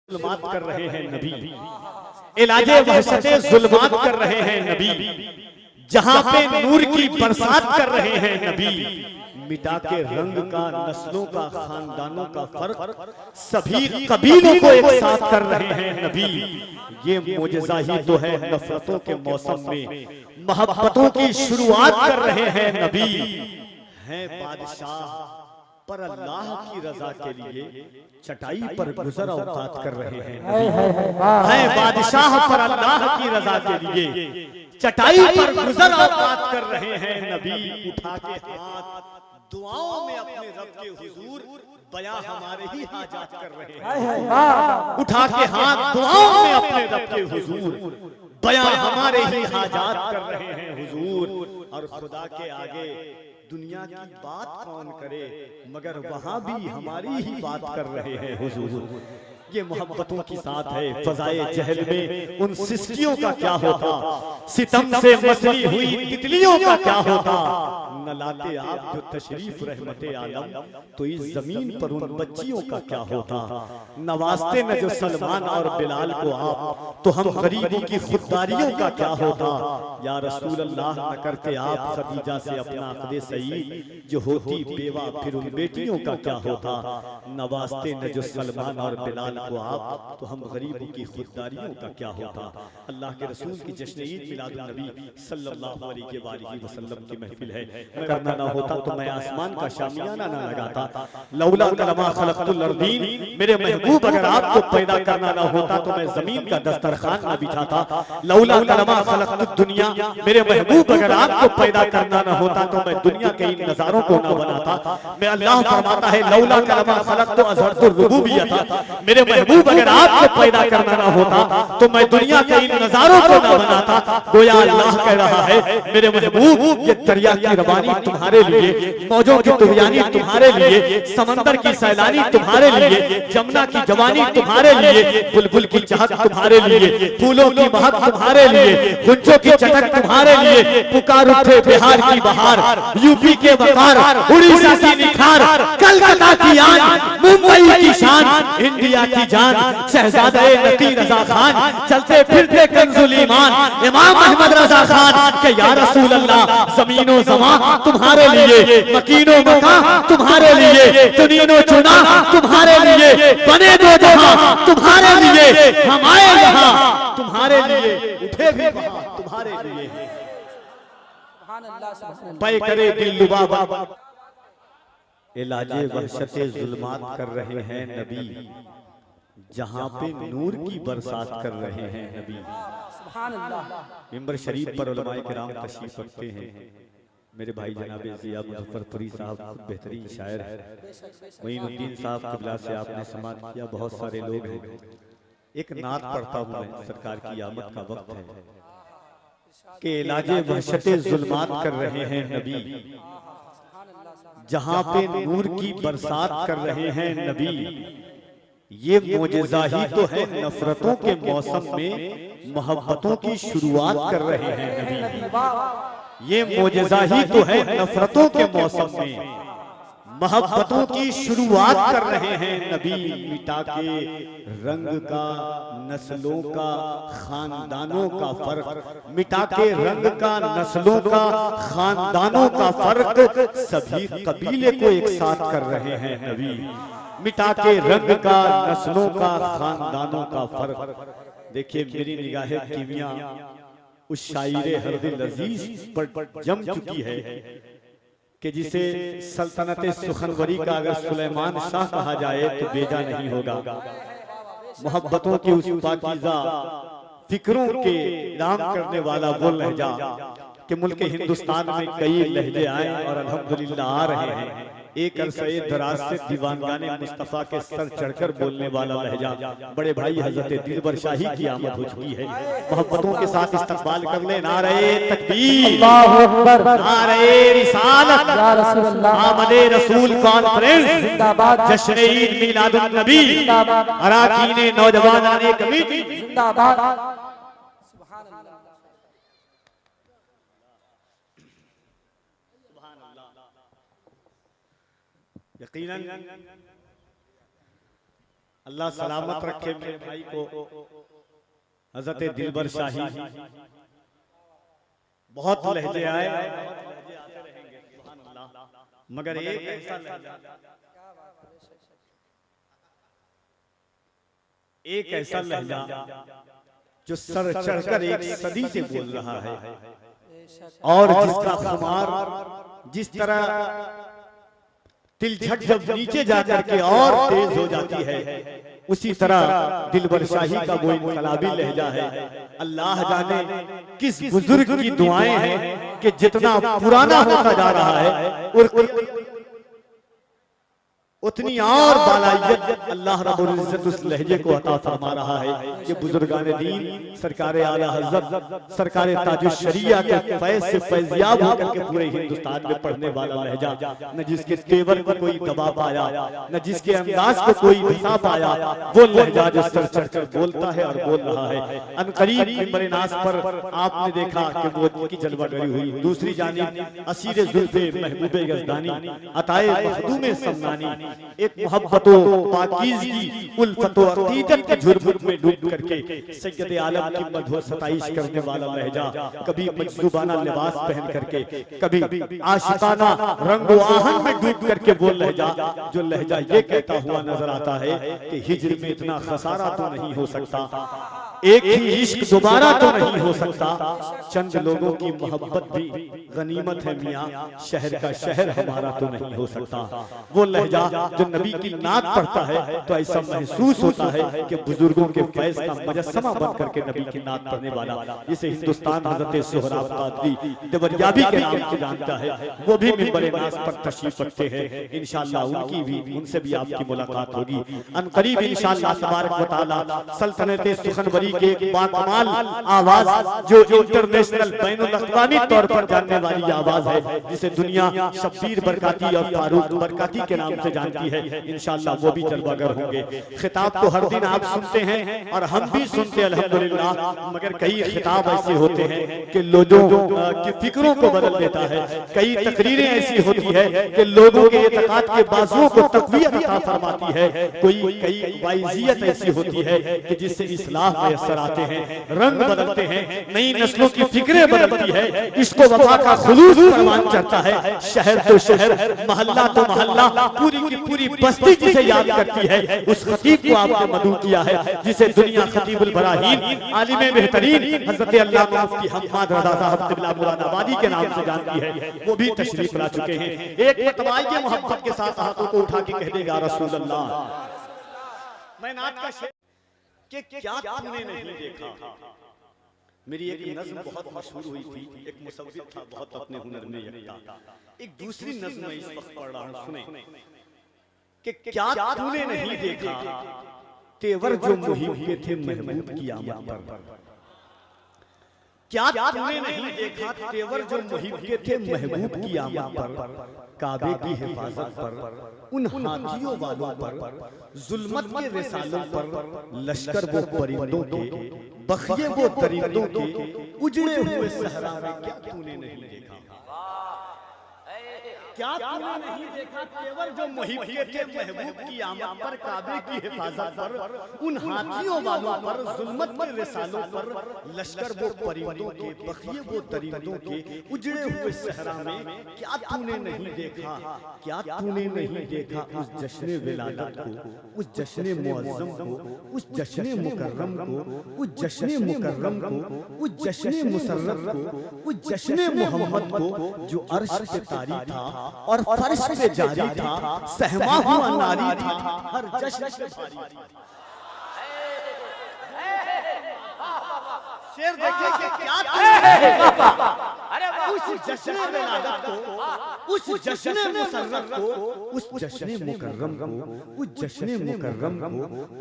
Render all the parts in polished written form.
जुल्मात कर रहे हैं नबी, इलाजे वहशते जुल्मात कर रहे हैं नबी, जहां पे नूर की बरसात कर रहे हैं नबी, मिटा के रंग का, नस्लों का, खानदानों का फर्क सभी कबीलों को एक साथ कर रहे हैं नबी। ये मोजज़ा ही तो है नफरतों के मौसम में मोहब्बतों की शुरुआत कर रहे हैं नबी। हैं बादशाह पर अल्लाह की रजा के लिए चटाई पर गुजर औकात कर रहे हैं नबी। हैं बादशाह पर अल्लाह की रजा के लिए चटाई पर गुजर औकात कर रहे हैं नबी। उठा के हाथ दुआओं में अपने रब के हुजूर बयां हमारे ही हाजात कर रहे हैं। उठा के हाथ दुआओं में अपने रब के हुजूर बयां हमारे ही हाजात कर रहे हैं हुजूर। और खुदा के आगे दुनिया की बात कौन करे, मगर वहां भी हमारी ही बात कर रहे हैं हुजूर। ये मोहब्बतों की साथ है। फजाए जहल में उन सिस्कियों का क्या होता, सितम से मसली हुई तितलियों का क्या होता। न लाते आप जो तशरीफ रहमते आलम, तो इस जमीन पर उन बच्चियों का क्या होता। नवाजते न जो सलमान और बिलाल को आप, तो हम गरीबों की खुददारियों का क्या होता। या रसूल अल्लाह न करते आप खदीजा से अपना अक़दे सईद, जो होती बेवा फिर उन बेटियों का क्या होता। नवाजते न जो सलमान और बिलाल को आप, तो हम गरीबों की खुददारियों का क्या होता। अल्लाह के रसूल की जश्न ईद मिलादुन नबी सल्लल्लाहु अलैहि वसल्लम की महफिल है। करना ना होता तो मैं आसमान का शामियाना ना लगाता। लौला कलमा खलक़तुल अर्दीन, मेरे महबूब अगर आपको पैदा करना ना होता तो मैं जमीन का दस्तरखान ना बिछाता। लौला कलमा खलक़तुद दुनिया, मेरे महबूब अगर आपको पैदा करना ना होता तो मैं दुनिया के इन नजारों को ना बनाता। मैं अल्लाह फरमाता है लौला कलमा खलक़तु अज़हरतुर रुबूबियता, मेरे महबूब अगर आपको पैदा करना ना होता तो मैं दुनिया के इन नजारों को ना बनाता। गोया अल्लाह कह रहा है मेरे महबूब ये दरिया की रवानी तुम्हारे लिए, मौजों की तुगयानी तुम्हारे लिए, समंदर की सैलानी तुम्हारे लिए, जमुना की जवानी तुम्हारे लिए, बुलबुल की चहक तुम्हारे लिए, फूलों की महक तुम्हारे लिए, गुंजों की चटक तुम्हारे लिए, पुकार उठे बिहार की बहार, यूपी के वकार, उड़ीसा की निखार, कलकत्ता की आन, मुंबई की शान, इंडिया की जान, शहजादे नकी रजा खान, चलते फिरते कंजुल ईमान इमाम अहमद रजा खान के या रसूल अल्लाह जमीनो ज़मा तुम्हारे लिए, मकीनो मका तुम्हारे लिए, चुनीनो चुना तुम्हारे लिए, बने दो जहां तुम्हारे लिए, हम आए यहाँ तुम्हारे लिए, उठे भी वहां तुम्हारे लिए। पे करे दिल लुबा, इलाजे वहशते जुल्मात कर रहे हैं नबी, जहां पे नूर की बरसात कर रहे हैं नबी। मिंबर शरीफ पर उलमाए किराम तशरीफ रखते हैं। मेरे भाई जनाबे ज़िया मुज़फ़्फ़रपुरी साहब बेहतरीन शायर है। मोइनुद्दीन साहब क़िबला से आपने समात किया, बहुत सारे लोग हैं। एक नात पढ़ता हूँ मैं, सरकार की आमद का वक्त है कि इलाजे वहशते जुल्मात कर रहे हैं नबी, जहां पे नूर की बरसात कर रहे हैं नबी। ये मोजज़ा ही तो है नफरतों के मौसम में मोहब्बतों की शुरुआत कर रहे हैं नबी। ये मोजज़ा ही तो है नफरतों के मौसम में मोहब्बतों की शुरुआत कर रहे हैं नबी। मिटा के रंग का, नस्लों का, खानदानों का फर्क, मिटा के रंग का, नस्लों का, खानदानों का फर्क सभी कबीले को एक साथ कर रहे हैं नबी। मिटा के रंग का, नस्लों का, खानदानों का फर्क। देखिए मेरी निगाहे कीमिया उस शायरे हरदिल अजीज पर जम चुकी है कि जिसे सल्तनत सुखनवरी का अगर सुलेमान शाह कहा जाए तो बेजा नहीं होगा। मोहब्बतों की उस पाकीज़ा फिक्रों के नाम करने वाला वो लहजा कि मुल्क हिंदुस्तान में कई लहजे आए और अल्हम्दुलिल्लाह आ रहे हैं। एक अरसे दराज से दीवानगाने मुस्तफ़ा के सर चढ़कर बोलने वाला लहजा बड़े भाई हजरत दिलबर शाही की आमद हो चुकी है। मोहब्बतों के साथ इस्तकबाल कर ले नारे तकबीर, अल्लाहु अकबर, नारे रिसालत, या रसूल अल्लाह, आमदे रसूल कॉन्फ्रेंस जिंदाबाद, जश्न ईद मिलादुन नबी जिंदाबाद, अराकीने नौजवानाने कमिटी जिंदाबाद। यकीनन अल्लाह सलामत रखे मेरे भाई को, हजरत दिलबर शाही। बहुत लहजे आए, मगर एक ऐसा लहजा, एक ऐसा लहजा जो सर चढ़कर एक सदी से बोल रहा है, और जिसका खुमार जिस तरह तिलझट जब नीचे जाकर के और तेज हो जाती है, उसी तरह दिलबर शाही का वो इनकलाबी लहजा है। अल्लाह जाने किस बुजुर्ग की दुआएं हैं कि जितना पुराना होता जा रहा है और उतनी और बालायत अल्लाह रब्बुल इज्जत उस लहजे को अता फरमा रहा है कि बुजुर्गान दीन सरकार आला हज़रत सरकार ताजुश शरिया के फैज़ से फैज़याब होकर के पूरे हिंदुस्तान में पढ़ने वाला लहजा, न जिसके तेवर को कोई दबा पाया, न जिसके अंदाज को कोई धसा पाया, वो लहजा जो सर चढ़कर बोलता है और बोल रहा है। अनकरीब मिंबर नास पर आपने देखा कि वो की जलवागरी हुई, दूसरी जानिब असीर जुल्फ़े महबूबे यज़दानी अताए मखदूमे समनानी एक मोहब्बतो पाकीज़गी उल्फतो अक़ीदत के झुरमुट में डूब करके सैयद आलम की मधुर सताइश करने वाला लहजा, कभी मजसूबाना लिबास पहन करके, कभी आशिकाना रंगो आहन में डूब करके वो लहजा, जो लहजा ये कहता हुआ नजर आता है कि हिज्र में इतना खसारा तो नहीं हो सकता, एक ही इश्क दोबारा तो नहीं हो सकता, चंद लोगों की मोहब्बत भी गनीमत है मियां, शहर का शहर हमारा तो नहीं हो सकता। वो लहजा जो नबी की नात पढ़ता है तो ऐसा महसूस होता है कि बुजुर्गों के फैज़ का मुजस्समा बन करके नबी की नात पढ़ने वाला, जिसे हिंदुस्तान हज़रत सोहराब कादरी देवरियाबी के नाम से जानता है, वो भी मिंबर नास पर तशरीफ रखते हैं। इंशाअल्लाह उनकी भी, उनसे भी आपकी मुलाकात होगी अनकरीब इंशाअल्लाह तबारक व तआला। सल्तनत सुखनवरी के एक बाकमाल आवाज जो इंटरनेशनल बैनुल अक़वामी तौर पर जानने वाली आवाज है, जिसे दुनिया शब्बीर बरकाती और फारूक बरकाती के नाम से जानती है, इंशाअल्लाह वो भी जलवागर होंगे। खिताब तो हर दिन आप सुनते हैं और हम भी सुनते हैं अल्हम्दुलिल्लाह, मगर कई खिताब ऐसे होते हैं कि लोगों की फिक्रों को बदल देता है, कई तकरीरें ऐसी होती है कि लोगों के एतकाद के बाजुओं को तक़वियत अता फरमाती है, कई वाइजियत ऐसी होती है कि जिससे इस्लाह मैसर आते हैं, रंग बदलते हैं, नई नस्लों की फिक्रें बदलती है, इसको वफा का खुलूस परवान चढ़ता है। शहर तो शहर, मोहल्ला तो मोहल्ला, पूरी की पूरी बस्ती जिसे याद करती है, उस खतीब को आपने मदू किया है, जिसे दुनिया खतीबुल बराहीन आलिम बेहतरीन हज़रत अल्लामा मुफ्ती हम्माद रज़ा साहब क़िबला मुरादाबादी के नाम से जानती है, वो भी तशरीफ ला चुके हैं। एक मरतबा ये मोहब्बत के साथ हाथों को उठा के कह देगा रसूल अल्लाह, मैं नात का शेर कि क्या तूने नहीं देखा। मेरी एक नज़्म बहुत मशहूर हुई थी, एक मुसव्विर था बहुत अपने हुनर में यकता। एक दूसरी नज़्म मैं इस वक्त पढ़ रहा हूं, सुने कि क्या तूने नहीं देखा तेवर जो मुहिब के थे महबूब की आमद पर। क्या तूने नहीं देखा तेवर जो मुहिब के थे महबूब की आमद पर, काबे की हिफाजत पर, उन हाथियों वालों पर, जुल्मत के रिसालों पर, लश्कर वो परिंदों के, बखिए वो दरिंदों के, उजड़े हुए सहरा में क्या तूने नहीं देखा। क्या तूने नहीं देखा तेवर जो मुहिब के थे महबूब की आमद पर, काबे की हिफाजत पर, उन हाथियों वालों पर, जुल्मत के रिसालों पर, लश्कर वो परिंदों के, बखिए वो दरिंदों के, उजड़े हुए सहरा में क्या तूने नहीं देखा। क्या तूने नहीं देखा उस जश्न विलादत को, उस जश्न मुअज़्ज़म को, उस जश्न मुकर्रम को, उस जश्न मुकर्रम को, उस जश्न मुसर्रफ को, उस जश्न मोहम्मद को जो अर्श पे तारी था और फर्श पे जारी था, सहमा हुआ नारी था, हर जश्न पे भारी था। शेर देखिए कि क्या उस जश्न विलादत को, उस जश्न मुसर्रफ को, उस जश्न मुकर्रम को, उस जश्न मुकर्रम को,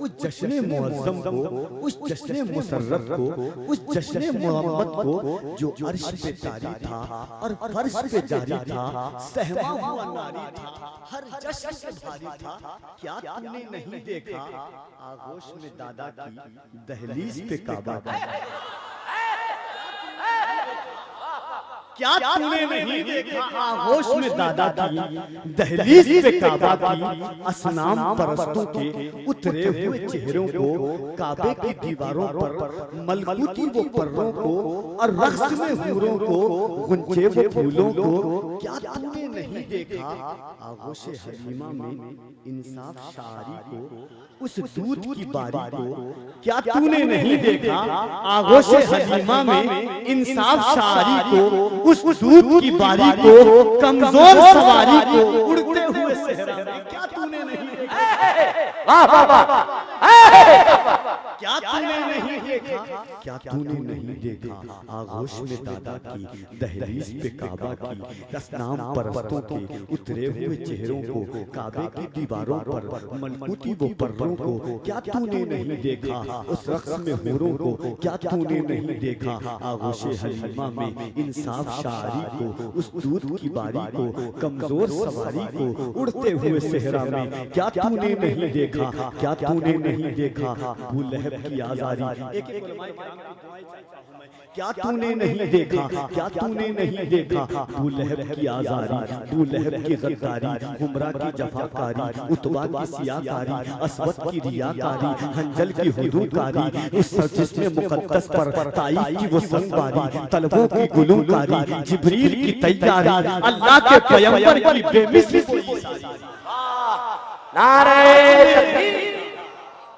उस जश्न मुअज़्ज़म को, उस जश्न मुसर्रफ को, उस जश्न मोहम्मद को जो अर्श पे तारी था और फर्श पे जारी था, सहमा हुआ नारी था, हर जश्न पे भारी था। क्या तूने नहीं देखा आगोश में दादा की, दहलीज पे काबा था। क्या तूने नहीं देखा आगोश में दादा की, दहलीज पे काबा की, असनाम परस्तों के उतरे हुए चेहरों को, काबे की दीवारों पर मलकूती वो पर्रों को, और रक्स में हूरों को, गुंचे वो फूलों को, क्या तूने नहीं देखा आगोश हलीमा में इंसाफ शारी को, उस दूध की बारी को, क्या तूने नहीं देखा आगोश हलीमा में इंसाफ शारी को, उस दूध की बारी को, कमजोर सवारी को, उड़ते हुए सहरा में, क्या तूने नहीं देखा? वाह वाह वाह, क्या तूने नहीं देखा? क्या तूने नहीं देखा आगोश में दादा की, दहलीज पे काबा की, असनाम परस्तों के उतरे हुए चेहरों को, काबे की दीवारों पर मलकूती वो पर्रों को, क्या तूने नहीं देखा उस रक्स में हूरों को, क्या तूने नहीं देखा आगोश हलीमा में इंसाफ शारी को, उस दूध की बारी को, कमजोर सवारी को, उड़ते हुए सहरा में, क्या तूने नहीं देखा? क्या तूने नहीं देखा अबू लहब की आजारी? क्या तूने नहीं देखा? क्या तूने नहीं देखा अबू लहब की आजारी, अबू लहब की गद्दारी, हुमरा की जफाकारी, उतबा की सियाकारी, असवद की रियाकारी, हंजल की हुदूदकारी, उस जिसमें मुकद्दस पर ताईफ की वो संगवारी, तलबों की गुलूकारी, जिब्रील की तैयारी, अल्लाह के पैगंबर की बेमिसल नारे तकबीर,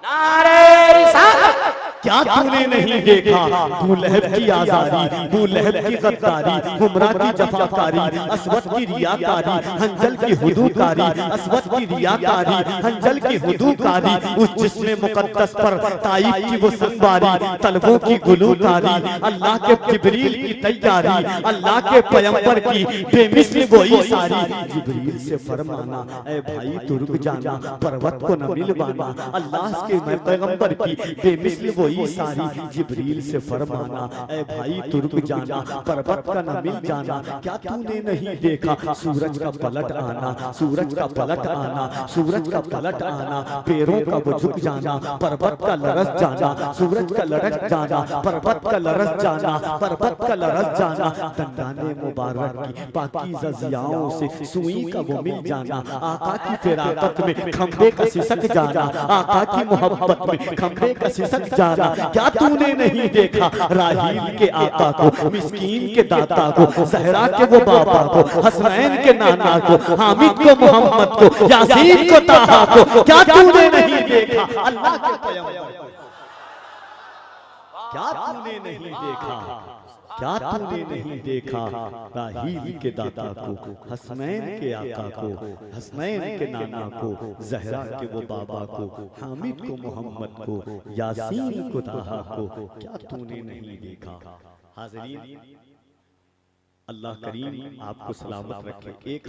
नारे रिसालत। क्या तूने नहीं देखा अबू लहब की आजारी, अबू लहब की गद्दारी, हुमरा की जफाकारी, असवद की रियाकारी, हंजल की हुदूदकारी, असवद की रियाकारी, हंजल की हुदूदकारी, उस जिस्म मुकद्दस पर ताईफ की वो संगवारी, तलबों की गुलूकारी, अल्लाह के जिब्रील की तैयारी, अल्लाह के पैगंबर की बेमिसल वो ईसारी। जिब्रील से फरमाना, ऐ भाई तू रुक जाना, पर्वत को न मिलवाना, अल्लाह के पैगंबर की बेमिसल वो सारी। जिब्रील से फरमाना, ऐ भाई तू रुक जाना, पर्वत का न मिल जाना, क्या तूने नहीं देखा सूरज का पलट आना, सूरज का पलट आना, सूरज का पलट आना, पैरों का वो झुक जाना, पर्वत का लरस जाना, सूरज का लड़क जाना, पर्वत का लरस जाना, पर्वत का लरस जाना, दंडाने मुबारक की पाकीज़ा ज़ियाओं से सुई का वो मिल जाना, आका की फिराकत में खंबे का सिसक जाना, आका की मोहब्बत में खंबे का सिसक जाना। क्या तूने नहीं देखा राहील के आका को, मिस्कीन के दाता को, सहरा के वो बाबा को, हसनैन के नाना को, हामिद को, मोहम्मद को, यासीन को, ताहा को, क्या तूने नहीं देखा अल्लाह के पैगंबर को? क्या तूने नहीं देखा? क्या तूने नहीं देखा राहील के दाता को, हसनैन के आका को, हसनैन के नाना को, जहरा के वो बाबा को, हामिद को, मोहम्मद को, यासीन को, ताहा को, क्या तूने नहीं देखा? हाज़रीन, अल्लाह करीम आपको सलामत रखे। एक